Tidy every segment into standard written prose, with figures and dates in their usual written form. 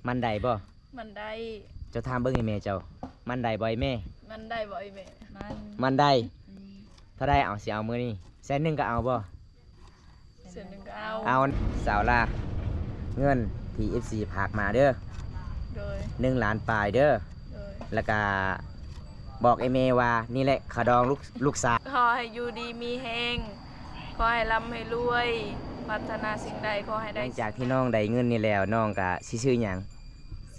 มันได้บ่มันได้เจ้าถามเบิ่งให้แม่เจ้ามันได้บ่ไอ้แม่มันได้บ่ไอ้แม่มันได้เท่าได้เอาสิเอามื้อนี้แสนหนึงก็เอาบ่เสือหนึ่งก็เอาเอาสาวลาเงินที่ FC ฝากมาเด้อโดย1 ล้านปลายเด้อโดยแล้วก็บอกไอ้แม่ว่านี่แหละขาดองลูกสาวขอให้อยู่ดีมีแฮงขอให้ร่ำให้รวยปรารถนาสิ่งใดขอให้หได้ลังจากที่น้องได้เงินนี่แล้วน้องก็สิซื้อหยัง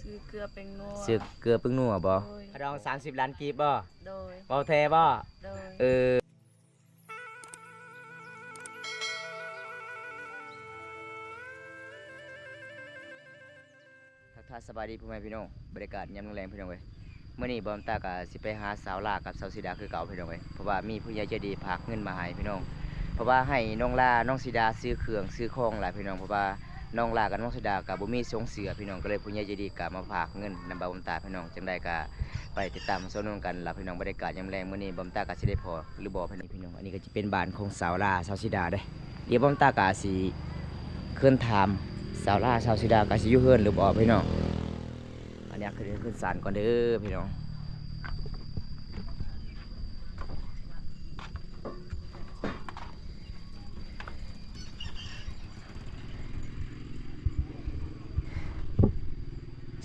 ซื้อเกลือเป็นนัวซื้อเกลือปึ้งนัวบ่ขาดอง30 ล้านกีบบ่โดยเว้าแท้บ่โดยถ้าสบายดีพ่อแม่พี่น้องบรรยากาศยามแรงพี่น้องเว้ยเมื่อนี้บอมตากะสิไปหาสาวลากับสาวสีดาคือเก่าพี่น้องเว้ยเพราะว่ามีผู้ใหญ่ใจดีฝากเงินมาให้พี่น้องเพราะว่าให้น้องลาน้องสีดาซื้อเครื่องซื้อของหลายพี่น้องเพราะว่าน้องลากับน้องสีดากับบ่มีสงเสือพี่น้องก็เลยผู้ใหญ่ใจดีกะมาฝากเงินนำบอมตาพี่น้องจังได้กะไปติดตามชมกันล่ะพี่น้องบรรยากาศยามแรงเมื่อนี้บอมตากะสิได้พอหรือบ่พี่น้องอันนี้ก็จะเป็นบ้านของสาวลาสาวสีดาเด้เดี๋ยวบอมตากะสิขึ้นถามสาวลาสาวสีดากะสิอยู่เฮือนหรือบ่พี่น้องอันนี้ขึ้นศาลก่อนเด้อพี่น้อง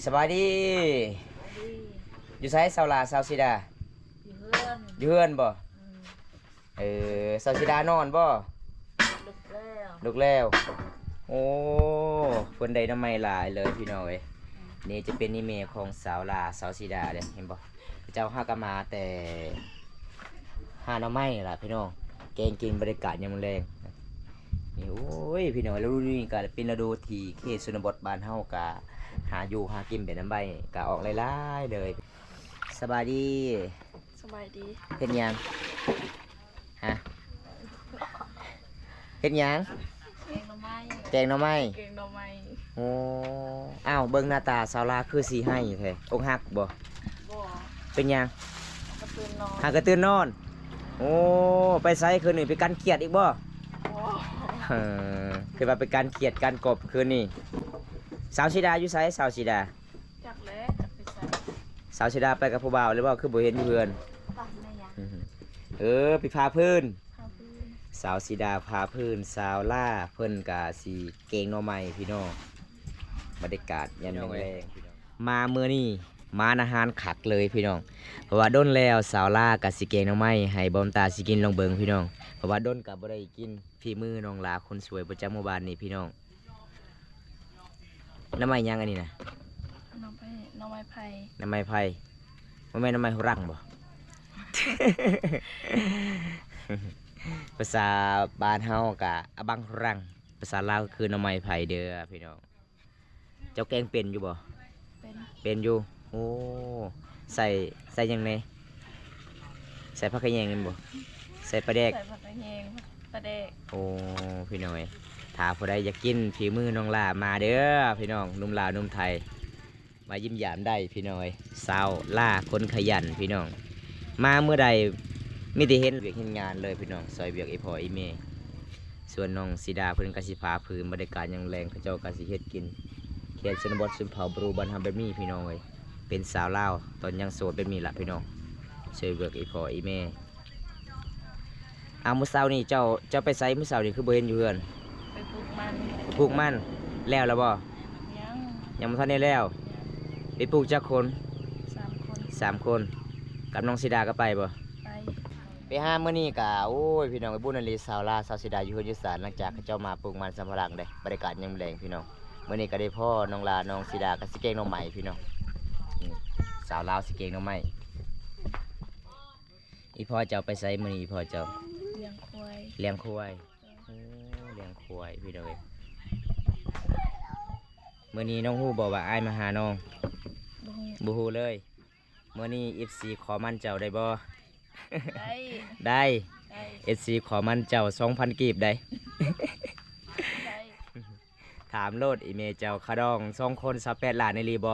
สบายดีอยู่ไสสาวลาสาวสีดาอยู่เฮือนบ่สาวสีดานอนบ่ลุกแล้วโอ้เพิ่นได้น้ำไม้หลายเลยพี่น้องเอ้ยนี่จะเป็นนิเมะของสาวลาสาวสีดาเด้เห็นบ่เจ้าหากมาแต่หาหน่อไม้ล่ะพี่น้องแกงกินบรรยากาศยามแลงนี่โอ้ยพี่น้องฤดูนี้ก็เป็นฤดูที่เขตชนบทบ้านเฮาก็หาอยู่หากินเป็นน้ำใบก็ออกหลายๆเลยสบายดีสบายดีเฮ็ดหยังฮะเฮ็ดหยังแกงหน่อไม้โอ้อ้าวเบิ่งหน้าตาสาวลาคือสีให้แท้อกหักบ่เป็นหยังหากระตื่นนอนโอ้ไปไสคืนนี้ไปกันเขียดอีกบ่คือว่าไปกันเขียดกันกบคืนนี้สาวสีดาอยู่ไสสาวสีดาจักแล้วจักไปไสสาวสีดาไปกับผู้บ่าวหรือบ่คือบ่เห็นอยู่เพื่อนไปพาพื้นสาวสีดาพาพื้นสาวล่าเพิ่นกะสีเก่งหน่อไม้พี่น้องบรรยากาศยันแรงมาเมื่อนี้มาอาหารขักเลยพี่น้องเพราะว่าด้นแล้วสาวล่ากะสีเก่งหน่อไม้ให้บอมตาสิกินลองเบิงพี่น้องเพราะว่าด้นกับบ่ได้กินฝีมือน้องลาคนสวยประจำหมู่บ้านนี่พี่น้องน้ำไม้ยังอันนี้นะน้ำไม้ไผ่น้ำไม้ไผ่บ่แม่นน้ำไม้รั่งบ่ ภาษาบ้านเฮากะอบังรังภาษาลาวคือหน่อไม้ไผ่เด้อพี่น้องเจ้าแกงเป็นอยู่บ่เป็นอยู่โอ้ใส่ยังไงใส่ผักกะแยงกันบ่ใส่ปลาแดกใส่ผักกะแยงปลาแดกโอ้พี่น้อยถ้าผู้ใดอยากกินฝีมือน้องลามาเด้อพี่น้องนุ่มลาวนุ่มไทยมายิ้มหยามได้พี่น้อยสาวล่าคนขยันพี่น้องมาเมื่อใดมีแต่เห็นเวียกเห็นงานเลยพี่น้องซอยเวียกไอพ่อไอเมย์ส่วนน้องสีดาเพิ่นกสิพาพื้นบรรยากาศยังแรงเขาเจ้ากสิเฮ็ดกินเขตชนบทชุมเผ่าบรูบันทำแบบนี้พี่น้องเลยเป็นสาวลาวตอนยังโสดเป็นมีละพี่น้องซอยเวียกไอพ่อไอเมย์มื้อเช้านี่เจ้าไปไสมื้อเช้านี่คือบ่เห็นอยู่เฮือนไปปลูกมันแล้วบ่ยังบ่ทันได้แล้วไปปลูกจักคน3 คนกับน้องสีดาก็ไปบ่ไปห้ามเมื่อนี้กะโอ้ยพี่น้องไปบุญนันลีสาวลาสาวสีดาอยู่เฮือนอยู่ศาลหลังจากเขาเจ้ามาปลูกมันสำปะหลังได้บรรยากาศยังแรงพี่น้องเมื่อนี้ก็ได้พ่อน้องลาน้องสีดากับสิเกงน้องใหม่พี่น้องสาวลาวสิเกงน้องใหม่อีพ่อเจ้าไปไสมื่อนี้พ่อเจ้าเลี้ยงควายเลี้ยงควายพี่น้องเมื่อนี้น้องฮู้บอกว่าอ้ายมาหาน้องบ่ฮู้เลยเมื่อนี้ FC ขอมันเจ้าได้บ่ได้FC ขอมันเจ้า 2,000 กีบได้ ถามโลดอีเมลเจ้าขาดอง2 คน28 ล้านในรีบ่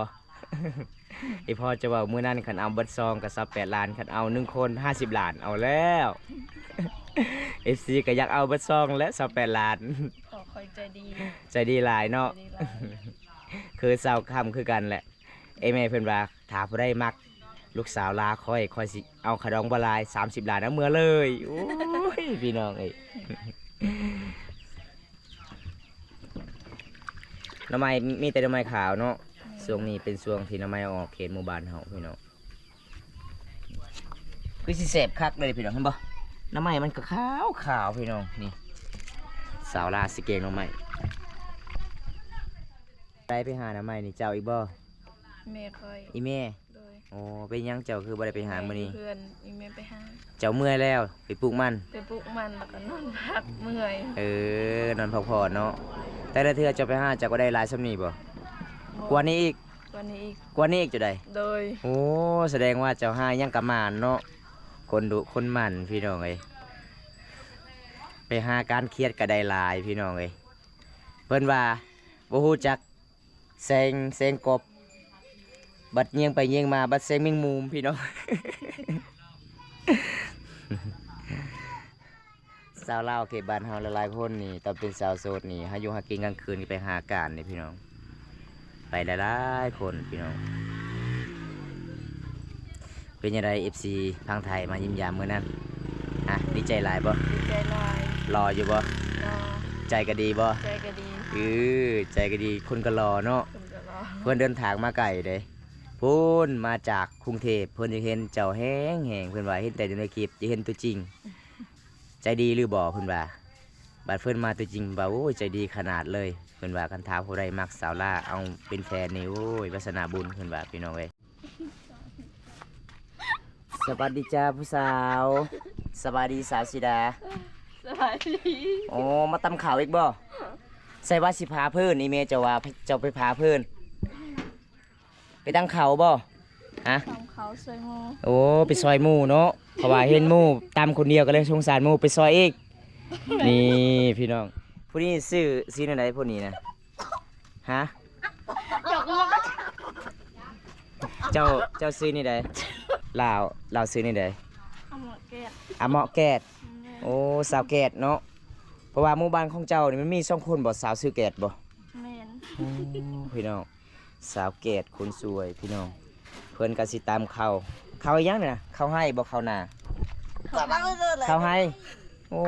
อีพ่อจะว่ามื้อนั้นคันเอาเบิดซองกับ28 ล้านคันเอา1 คน50 ล้านเอาแล้ว FC ก็อยากเอาเบิดซองและ28 ล้านขอคอยใจดีหลายเนาะ คือสาวคำคือกันแหละไอ้แม่เพิ่นว่าถ้าผู้ใดมักลูกสาวลาค่อยสิเอาขะดองบลาย30 ล้านเอาเมื่อเลยโอ้ยพี่น้องเอ้ยหน่อไม้มีแต่หน่อไม้ขาวเนาะช่วงนี้เป็นช่วงที่หน่อไม้ออกเขตหมู่บ้านเฮาพี่น้องคือสิแซ่บคักเลยพี่น้องเห็นบ่หน่อไม้มันก็ขาวพี่น้องนี่สาวลาสิเกงหน่อไม้ได้ไปหาหน่อไม้นี่เจ้าอีกบ่ แม่คอย อีแม่ โดย โอ้เป็นยังเจ้าคือบ่ได้ไปหามื้อนี้ เพื่อนอีแม่ไปหา เจ้าเมื่อยแล้วไปปลูกมัน ไปปลุกมันแล้วก็นอนพักเมื่อย นอนพักผ่อนเนาะแต่ละเทื่อเจ้าไปหาเจ้าก็ได้หลายส่ำนี้บ่กว่านี้อีก วันนี้อีก กว่านี้อีกจะได้ โดย โอ้แสดงว่าเจ้าหายังกะมานเนาะคนดุคนหมันพี่น้องเอ้ยไปหาการเครียดก็ได้หลายพี่น้องเอ้ยเพิ่นว่าบ่ฮู้จักแซงกบบัดเยียงไปเยียงมาบัดแซงแมงมุมพี่น้อง สาวลาวเขตบ้านเฮาหลายๆคนนี่ตอนเป็นสาวโสดนี่หาอยู่หากินกลางคืนนี่ไปหาการนี่พี่น้องไปหลายๆคนพี่น้องเป็นยังไง FC พังไทยมายิ้มยามมื้อนั้นฮะดีใจหลายบ่ ดีใจหลาย รออยู่บ่ รอ ใจก็ดีบ่ ใจก็ดี ใจก็ดีคนก็รอเนาะ คุณก็รอ เพื่อนเดินทางมาไกลเด้พูนมาจากกรุงเทพเพื่อนจะเห็นเจ้าแห้งเพื่อนว่าเห็นแต่ในคลิปจะเห็นตัวจริง ใจดีหรือบ่เพื่อนว่าบัดเพื่อนมาตัวจริงบ่าโอ้ยใจดีขนาดเลยเพื่อนว่ากันท้าผู้ใดมักสาวล่าเอาเป็นแฟนนี่โอ้ยวาสนาบุญเพื่อนว่าพี่น้องเอ้ยสวัสดีจ้าผู้สาวสวัสดีสาวสิดา สบายดี โอ้มาตำข่าวอีกบ่ใส่ว่าสิพาเพื่อนนี่เมย์จะว่าเจ้าไปพาเพื่อนไปตั้งเขาบ่ฮะ ทำเขาสวยโม โอ้ไปซอยหมู่เนาะเพราะว่าเห็นหมู่ตามคนเดียวก็เลยสงสารหมู่ไปซอยอีกนี่พี่น้องผู้นี้ซื้อในไหนผู้นี้นะฮะเจ้าซื้อนี่ใดลาวซื้อนี่ใด เอาหมดแก้ว อะเหมาะแกดโอ้สาวแกดเนาะเพราะว่าหมู่บ้านของเจ้านี่มันมี2 คนบ่สาวซื้อแกดบ่ แมน โอ้พี่น้องสาวแกดคนสวยพี่น้องเพื่อนก็สิตามเขาอีหยังเนี่ยนะเขาให้บ่เขานา เขาให้โอ้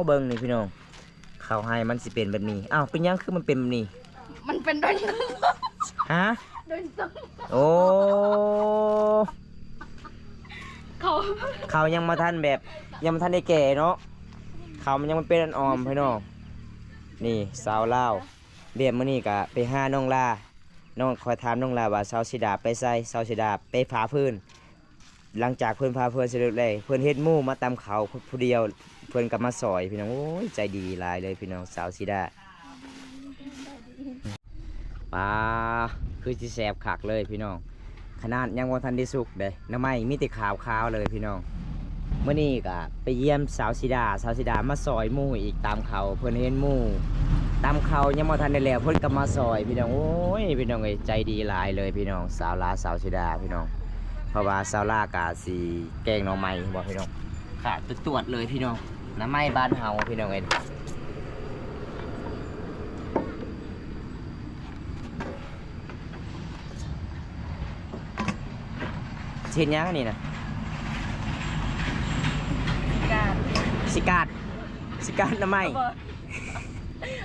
เบิ่งนี่พี่น้องเขาให้มันสิเป็นแบบนี้อ้าวเป็นหยังคือมันเป็นแบบนี้ มันเป็นโดน ฮะ โดนต้ม โอ้ เขา เขายังมาทันแบบยังมาทันได้แก่เนาะเขามันยังมันเป็นอ่อนๆพี่น้องนี่สาวลาวเบียบมื้อนี้ก็ไปหาน้องลาน้องคอยถามน้องลาว่าสาวสิดาไปใส่สาวสิดาไปพาเพิ่นหลังจากเพิ่นพาเพิ่นเสร็จแล้วเพิ่นเฮ็ดหมู่มาตามเขาผู้เดียวเพิ่นก็มาซอยพี่น้องโอ้ยใจดีหลายเลยพี่น้องสาวสิดาปลาคือสิแซ่บคักเลยพี่น้องขนาดยังบ่ทันได้สุกเด้น้ำไม้มีแต่ขาวๆเลยพี่น้องมื้อนี้ก็ไปเยี่ยมสาวสิดามาซอยหมู่อีกตามเขาเพิ่นเห็นหมู่ตามเขายังบ่ทันได้แล้วเพิ่นก็มาซอยพี่น้องโอ้ยพี่น้องเอ้ยใจดีหลายเลยพี่น้องสาวสิดาพี่น้องเพราะว่าสาวลากาสิแกงหน่อไม้บ่พี่น้องขาดตรวจเลยพี่น้องน้ำไม้บ้านเฮาพี่น้องเอ้ยเช่นยังนี่นะสิกาดน้ำไม้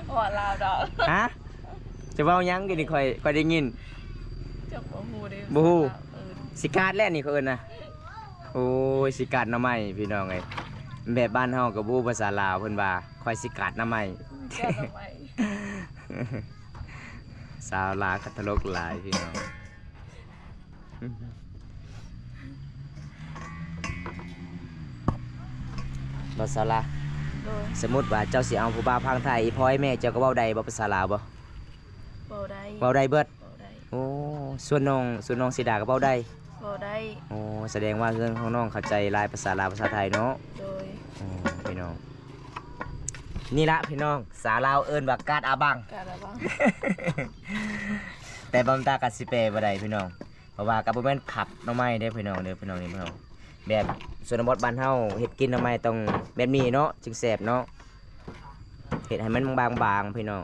หัวลาวดอก ฮะจะเว้ายังกินนี่ค่อยได้ยิน จบหูดิ บ่ฮู้ สิกาดแล้วนี่เขาเอิ้นนะโอ้ยสิกาดน้ำไม้พี่น้องเอ้ยแบบบ้านเฮากับบูภาษาลาวเพิ่นว่าค่อยสิกาดน้ำไม้ แก้ทำไม สาวลาวก็ตลกหลายพี่น้องบ่สาวลาว โดย สมมุติว่าเจ้าสิเอาผู้บ่าวพังไทยอีพ่อยแม่เจ้าก็เว้าได้บ่ภาษาลาวบ่ เบาได้ เว้าได้เบิด เบาได้ โอ้ส่วนน้องสิดาก็เว้าได้ เบาได้ โอ้แสดงว่าเรื่องของน้องเข้าใจหลายภาษาลาวภาษาไทยเนาะ โดย พี่น้องนี่ละพี่น้องสาลาวเอิ้นว่ากาดอาบัง การอะไรบ้าง แต่บำตากัดสิเปบ่ได้พี่น้องเพราะว่ากับบ่แม่นผักหน่อไม้เด้อพี่น้องนี่พี่น้องแบบส่วนบทบ้านเฮาเฮ็ดกินหน่อไม้ต้องแบบนี้เนาะจึงแซ่บเนาะเฮ็ดให้มันบางๆพี่น้อง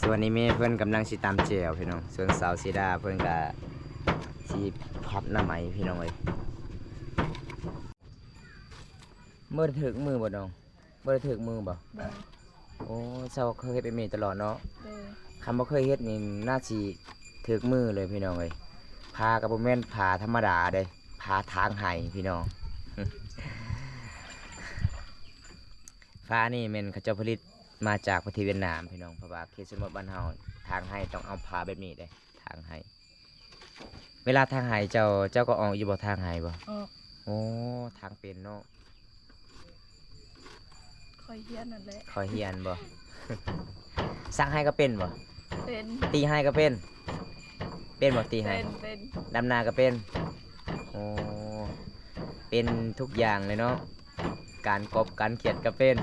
ส่วนนี้แม่เพิ่นกำลังสิตำแจ่วพี่น้องส่วนสาวสีดาเพิ่นก็สิพับหน้าไหมพี่น้องเอ้ยเมื่อถึกมือบ่น้องเมื่อถึกมือบ่ บ่ โอ้เจ้าเคยเฮ็ดเป็นเมตลอดเนาะ โดย คำบ่เคยเฮ็ดนี่น่าสิถึกมือเลยพี่น้องเอ้ยพาก็บ่แม่นพาธรรมดาเด้พาทางไห้พี่น้อง ฟ้านี่แม่นเขาเจ้าผลิตมาจากประเทศเวียดนามพี่น้องเพราะว่าเขตชนบทบ้านเฮาทางไห้ต้องเอาพาแบบนี้เด้ทางไห้เวลาทางไห้เจ้าก็ออกอยู่บ่ทางไห้บ่ ออก โอ้ทางเป็นเนาะ คอยเฮียนนั่นแหละ คอยเฮียนบ่ สั่งให้ก็เป็นบ่ เป็น ตีให้ก็เป็นบ่ตีให้ เป็น ดำนาก็เป็นโอ้เป็นทุกอย่างเลยเนาะการกบการเขียดก็เป็น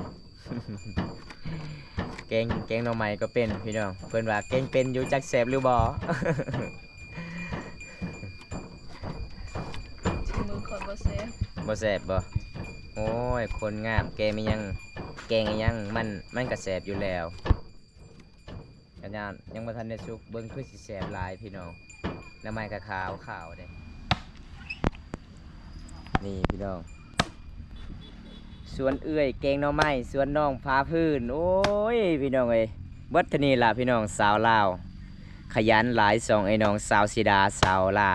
แกงหน่อไม้ก็เป็นพี่น้องเพิ่นว่าแกงเป็นอยู่จักแซ่บหรือบ่ ชิมือคอยบ่แซ่บ บ่แซ่บบ่โอ้ยคนงามแกมียังแกงอีหยังมันก็แซ่บอยู่แล้วกันยังบ่ทันได้สุกเบิ่งคือสิแซ่บหลายพี่น้องหน่อไม้ก็ขาวเด้นี่พี่น้องสวนเอื้อยแกงหน่อไม้สวนน้องฟ้าพื้นโอ้ยพี่น้องเอ้ยเบิดเท่านี้ล่ะพี่น้องสาวลาวขยันหลายสองไอ้น้องสาวสีดาสาวลา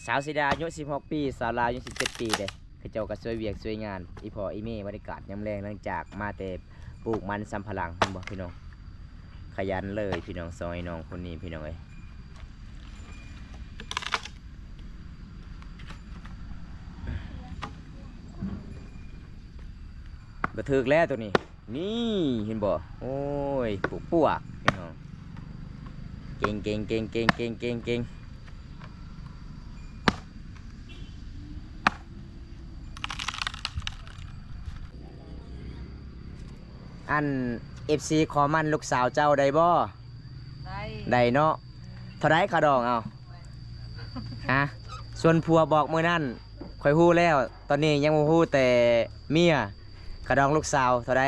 สาวสีดาอายุ16ปีสาวลาวอายุ17ปีเด้คือเจ้าก็ช่วยเวียกช่วยงานอีพ่ออีแม่บรรยากาศยามแลงหลังจากมาแต่ปลูกมันสำปะหลังเห็นบ่พี่น้องขยันเลยพี่น้องสองไอ้น้องคนนี้พี่น้องเอ้ยกระถึกแล้วตัวนี้นี่เห็นบ่โอ้ยปลูกปัวพี่น้องเก่งอัน FC ขอมันลูกสาวเจ้าได้บ่ ได้ ได้เนาะเท่าไรขาดองเอาฮะส่วนผัวบอกมื้อนั้นค่อยฮู้แล้ว ตอนนี้ยังบ่ฮู้แต่เมียขาดองลูกสาวเท่าไร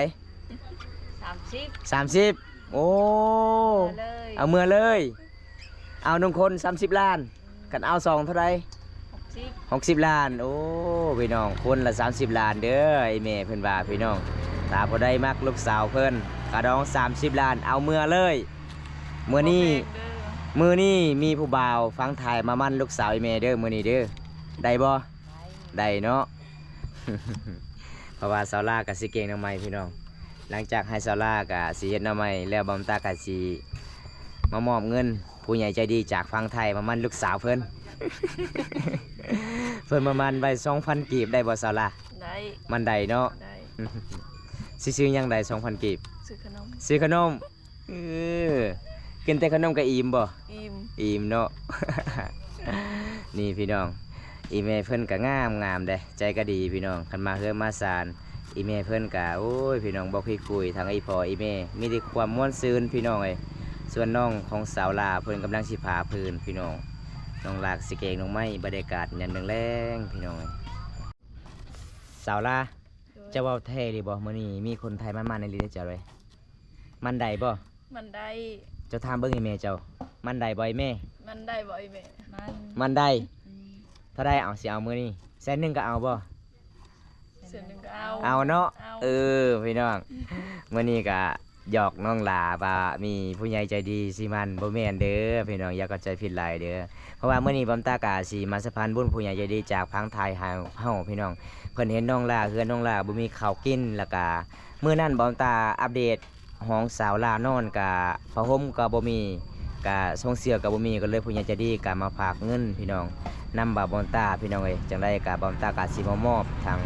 30 30โอ้ เลย เอาเมื่อเลย เอาหนึ่งคน30 ล้านกันเอา2เท่าไร 60 60 ล้าน โอ้พี่น้องคนละ30 ล้านเด้อไอแม่เพิ่นว่าพี่น้องตาพอได้มักลูกสาวเพิ่นกระดอง30 ล้านเอาเมื่อเลยมื้อนี้มีผู้บ่าวฟังถ่ายมามั่นลูกสาวไอแม่เด้อมื้อนี้เด้อได้บ่ได้เนาะ เพราะว่าสาวลาก็สิเก่งนำใหม่พี่น้องหลังจากให้สาวลาก็สิเฮ็ดนำใหม่แล้วบำตาก็สิมามอบเงินผู้ใหญ่ใจดีจากฟังไทยมามั่นลูกสาวเพิ่น เพิ่นประมาณใบ2,000 กีบได้บ่สาวลา ได้ มันได้เนาะ ได้ สิซื้อหยังได้ 2,000 กีบ ซื้อขนม ซื้อขนมเออกินแต่ขนมก็อิ่มบ่ อิ่ม อิ่มเนาะ นี่พี่น้องอีเมเพิ่นก็งามเด้ใจก็ดีพี่น้องคันมาเฮือนมาซานอีเมเพิ่นก็โอ้ยพี่น้องบ่คุยทางอีพ่ออีเมมีแต่ความม่วนซื่นพี่น้องเอ้ยส่วนน้องของสาวลาเพิ่นกำลังสิพาพื้นพี่น้องน้องลากสิเกงน้องไม้บรรยากาศยันแรงๆพี่น้องเอ้ยสาวลา โดย จะเว้าแท้ดิบ่มื้อนี้มีคนไทยมาในลิ้นเจ้าเลยมันได้บ่ มันได้ เจ้าถามเบิ่งอีเมเจ้ามันได้บ่อีเม มันได้บ่อยแม่มัน มันได้ อืม ถ้าได้เอาสิเอามื้อนี้100,000ก็เอาบ่ เส้นหนึงก็เอา เอาเนาะ เอา พี่น้องมื้อนี้ก็หยอกน้องหลาว่ามีผู้ใหญ่ใจดีสิมันบ่แม่นเด้อพี่น้องอย่าเข้าใจผิดหลายเด้อเพราะว่ามื้อนี้บำตากาสิมาสะพานบุญผู้ใหญ่ใจดีจากพังไทยเฮาพี่น้องเพิ่นเห็นน้องลาเฮือนน้องลาบ่มีข้าวกินแล้วก็มื้อนั้นบำตาอัปเดตห้องสาวลานอนก็ผ้าห่มก็บ่มีก็ส่งเสื้อก็บ่มีก็เลยผู้ใหญ่ใจดีก็มาฝากเงินพี่น้องนำบ่าวบำตาพี่น้องเอ้ยจังไดก็บำตากาสิมอบทาง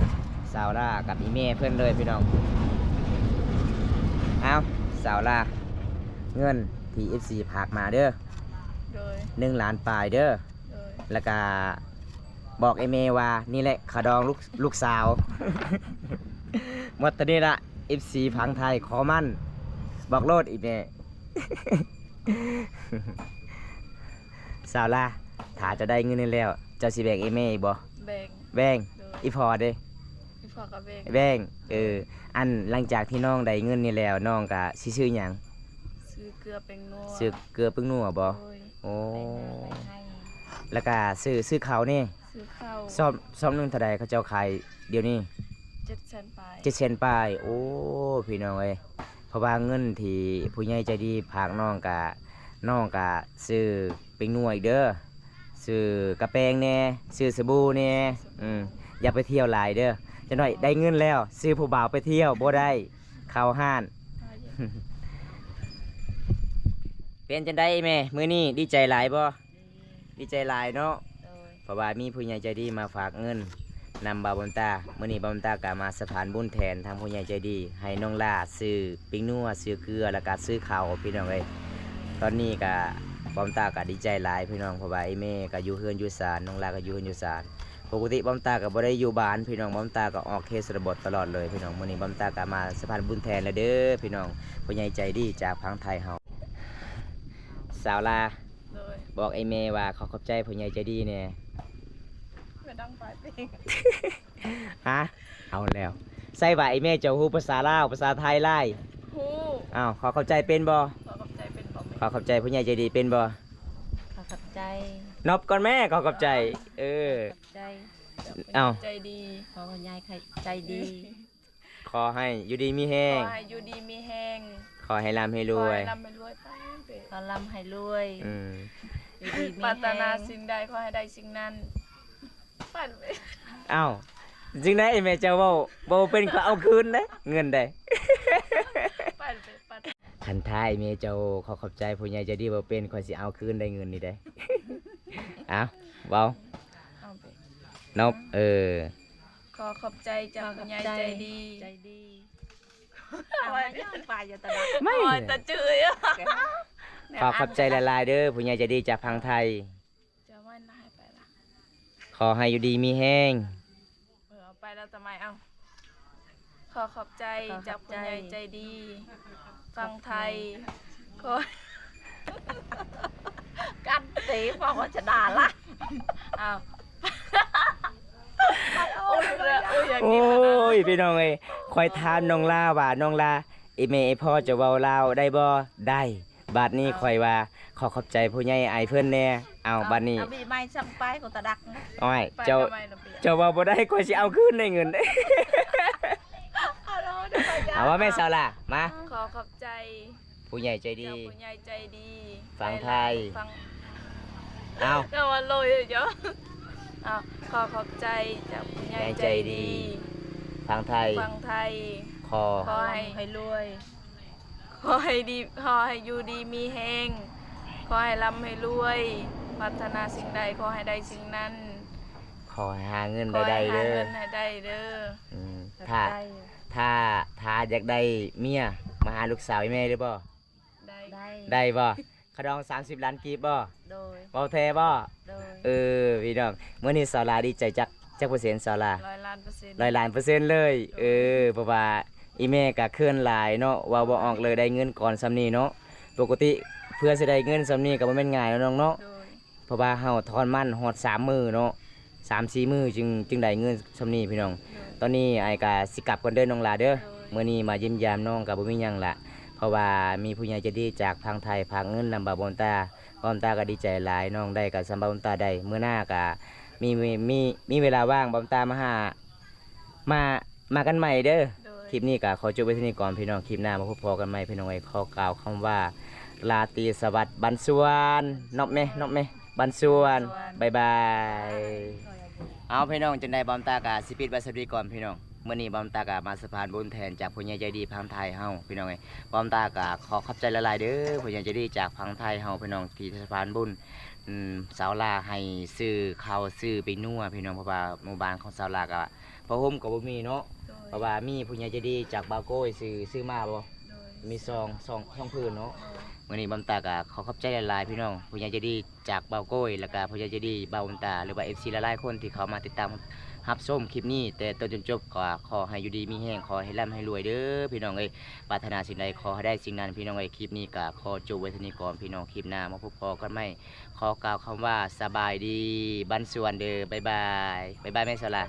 สาวลากับอีแม่เพิ่นเลยพี่น้องเอาสาวลาเงินที่ FC ฝากมาเด้อ โดย 1 ล้านปลายเด้อ โดย แล้วก็บอกไอ้เมว่านี่แหละขาดองลูกสาว หมดตอนนี้ละ FC พังไทยขอมั่นบอกโลดอีเม สาวลาถ้าจะได้เงินนี่แล้วเจะสิแบ่งไอ้เมอีกบ่ แบ่ง แบ่ง โดย อีพอเด้ พี่พ่อก็แบ่ง แบ่งอันหลังจากที่น้องได้เงินนี่แล้วน้องก็สิซื้อหยัง ซื้อ เกลือเป็นนัว ซื้อเกลือพึ่งนัวบ่ โดย โอ้ ไปให้ แล้วก็ซื้อข้าวนี่ ซื้อข้าว ซ่อมหนึงเท่าใดเขาเจ้าขายเดี๋ยวนี้ 700,000ไป 700,000ปลายโอ้พี่น้องเอ้ยเพราะว่าเงินที่ผู้ใหญ่ใจดีฝากน้องกะซื้อเป็นหน่วยเด้อซื้อกระแปรงแน่ซื้อสบู่แน่อย่าไปเที่ยวหลายเด้อจะหน่อยได้เงินแล้วซื้อผู้บ่าวไปเที่ยวบ่ได้เข้าห้าน เป็นจังได๋แม่มื้อนี้ดีใจหลายบ่ ดี ดีใจหลายเนาะ โดย เพราะว่ามีผู้ใหญ่ใจดีมาฝากเงินนำบาวบนตามื้อนี้บาวบนตาก็มาสะพานบุญแทนทางผู้ใหญ่ใจดีให้น้องล่าซื้อปิ้งนัวซื้อเกลือแล้วก็ซื้อข้าวพี่น้องเอ้ยตอนนี้ก็บาวบนตาก็ดีใจหลายพี่น้องเพราะว่าไอ้แม่ก็อยู่เฮือนอยู่ศาลน้องล่าก็อยู่เฮือนอยู่ศาลปกติบาวบนตาก็บ่ได้อยู่บ้านพี่น้องบาวบนตาก็ออกเคสระบทตลอดเลยพี่น้องมื้อนี้บาวบนตาก็มาสะพานบุญแทนแล้วเด้อพี่น้องผู้ใหญ่ใจดีจากพังไทยเฮาสาวลา โดย บอกไอ้แม่ว่าขอขอบใจผู้ใหญ่ใจดีเนี่ย ไม่ดังไปเพลง ฮะเอาแล้วใส่ว่าไอ้แม่เจ้าฮู้ภาษาลาวภาษาไทยไล่ ฮู้ อ้าวขอขอบใจเป็นบ่ ขอขอบใจเป็นบ่ ขอขอบใจผู้ใหญ่ใจดีเป็นบ่ ขอขอบใจ นบก่อนแม่ขอขอบใจเออ ขอบใจ เอ้า ใจดี ขอคุณยายใจดี ขอให้อยู่ดีมีแฮ ของ ให้อยู่ดีมีแห้ง ขอให้ร่ำให้ร ขอ วย ให้ร่ำให้รวยไปเด้อ ขอร่ำให้รวย อืม อยู่ดีมี ปรารถ แห้ นาง สิ่งใดขอให้ได้สิ่งนั้นปั่นไป อ้าวจริงนะไอ้แม่เจ้าเว้าเป็นก็เอาคืนเด้เงินได้ ปั่นไปปั่น คันท้ายแม่เจ้าขอขอบใจผู้ใหญ่ใจดีบ่เป็นขอยสิเอาคืนได้เงินนี่ได้ อ้าวเว้า เอาไป นบขอขอบใจจากคุณยายใจดี ใจดีเอาไว้ย่างไปอย่าตะดัก ไม่ โอ้ยตะจือยอะ ขอขอบใจหลายๆเด้อผู้ใหญ่ใจดีจากพังไทย จะว่าน่าให้ไปละ ขอให้อยู่ดีมีแห้ง เอาไปแล้วทำไมเอาขอขอบใจจากคุณยายใจดี ฟังไทยขอ กันตีบอกว่าจะด่าละ เอาโอ้ยอยาก โอ้ กินขนาด ยพี่น้องเอ้ยคอยถามน้องลาว่าน้องลาไอแม่ไอพ่อจะเว้าลาวได้บ่ได้บัดนี้คอยว่าขอขอบใจผู้ใหญ่ไอายเพิ่นแน่เอาบัดนี้ เอาบีไม้ซ้ำไปก็ตะดัก อ้อย ไป เจ้า ทำไมล่ะเปีย เจ้าเว้าบ่ได้คอยสิเอาคืนได้เงิน เอาแล้วเดี๋ยวไปจ้ะ เอาว่าแม่สาวล่ะมา ขอขอบใจ ผู้ใหญ่ใจดี จากคุณยายใจดี ฟังไทย ฟัง เอา เดี๋ยววันโรยเดี๋ยวเอาขอขอบใจจากคุณยายใจดี ทางไทย ฟังไทย ขอ ขอให้รวย ขอให้ดีขอให้อยู่ดีมีแห้งขอให้ร่ำให้รวยปรารถนาสิ่งใดขอให้ได้สิ่งนั้น ขอให้หาเงิน ขอ ได้ ให้หา เด้อ เงินให้ได้เด้อ อืม ขอบ ถ้า ใจ ถ้าอยากได้เมียมาหาลูกสาวไอ้แม่ได้บ่ ได้ ได้ ได้บ่ขะดอง30 ล้านกีบบ่ โดย เว้าแท้บ่ โดย พี่น้องเมื่อนี้สาวลาดีใจจักเปอร์เซ็นต์สาวลา 100,000,000% 100,000,000%เลยเพราะว่าอีแม่ก็เคลื่อนหลายเนาะว่าบ่ออกเลยได้เงินก่อนซำนี้เนาะปกติเพื่อสิได้เงินซำนี้ก็บ่แม่นง่ายเนาะน้องเนาะ โดย เพราะว่าเฮาทอนมันฮอด3มื้อเนาะ3-4 มื้อจึงได้เงินซำนี้พี่น้อง ตอนนี้ไอ้ก็สิกลับก่อนเด้อน้องลาเด้อมื้อนี้มาเยี่ยมยามน้องก็บ่มีหยังละเพราะว่ามีผู้ใหญ่ใจดีจากทางไทยฝากเงินนำบาบอนตาบอนตาก็ดีใจหลายน้องได้ก็สำบาบอนตาได้มื้อหน้าก็มีเวลาว่างบอนตามาหามากันใหม่เด้อ โดย คลิปนี้ก็ขอจบไว้ที่นี่ก่อนพี่น้องคลิปหน้ามาพบพอกันใหม่พี่น้องไอ้ขอกล่าวคำว่าลาตรีสวัสดิ์บันสวนนบไหมบันสวนบ๊ายบายเอาพี่น้องจนได้บอมตากาสิปิดไว้สวัสดีก่อนพี่น้องเมื่อนี้บอมตากามาสะพานบุญแทนจากผู้ใหญ่ใจดีพังไทยเฮาพี่น้องไอ้บอมตากาขอขอบใจละลายๆเด้อผู้ใหญ่ใจดีจากพังไทยเฮาพี่น้องที่สะพานบุญสาวลาให้ซื้อข้าวซื้อไปนัวพี่น้องเพราะว่าหมู่บ้านของสาวลาก็พระห่มก็บ่มีเนาะ โดย เพราะว่ามีผู้ใหญ่ใจดีจากบาวโก้ยซื้อมาบ่ โดย มีซองพื้นเนาะวันนี้บำตากะขอขอบใจหลายๆพี่น้องผู้ใหญ่ใจดีจากบาวโก้ยแล้วก็ผู้ใหญ่ใจดีบาวบำตาหรือว่า FC หลายๆคนที่เขามาติดตามรับชมคลิปนี้แต่ต้นจนจบก็ขอให้อยู่ดีมีแห้งขอให้ร่ำให้รวยเด้อพี่น้องเอ้ยปรารถนาสิ่งใดขอให้ได้สิ่งนั้นพี่น้องเอ้ยคลิปนี้ก็ขอจบไว้เท่านี้ก่อนพี่น้องคลิปหน้ามาพบพอกันไหมขอกล่าวคำว่าสบายดีบันส่วนเด้อบ๊ายบายแม่สละ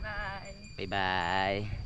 บ๊ายบาย บ๊ายบาย